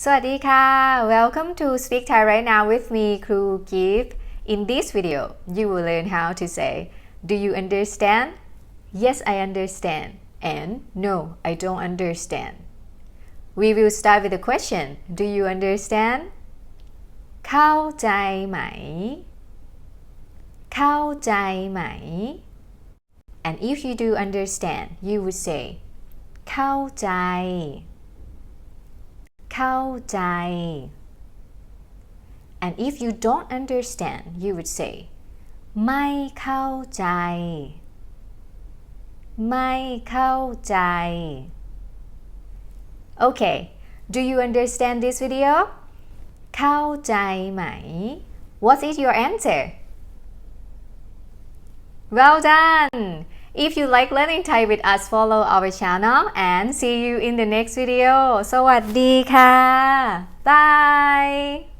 สวัสดีค่ะ Welcome to Speak Thai Right Now with me, Kruu Gift. In this video, you will learn how to say, Do you understand? Yes, I understand. And No, I don't understand. We will start with the question, Do you understand? เข้าใจไหม เข้าใจไหม And if you do understand, you would say, เข้าใจ เข้าใจ And if you don't understand, you would say, ไม่เข้าใจ ไม่เข้าใจ Okay, do you understand this video? เข้าใจไหม What is your answer? Well done! If you like learning Thai with us, follow our channel and see you in the next video. สวัสดีค่ะ Bye!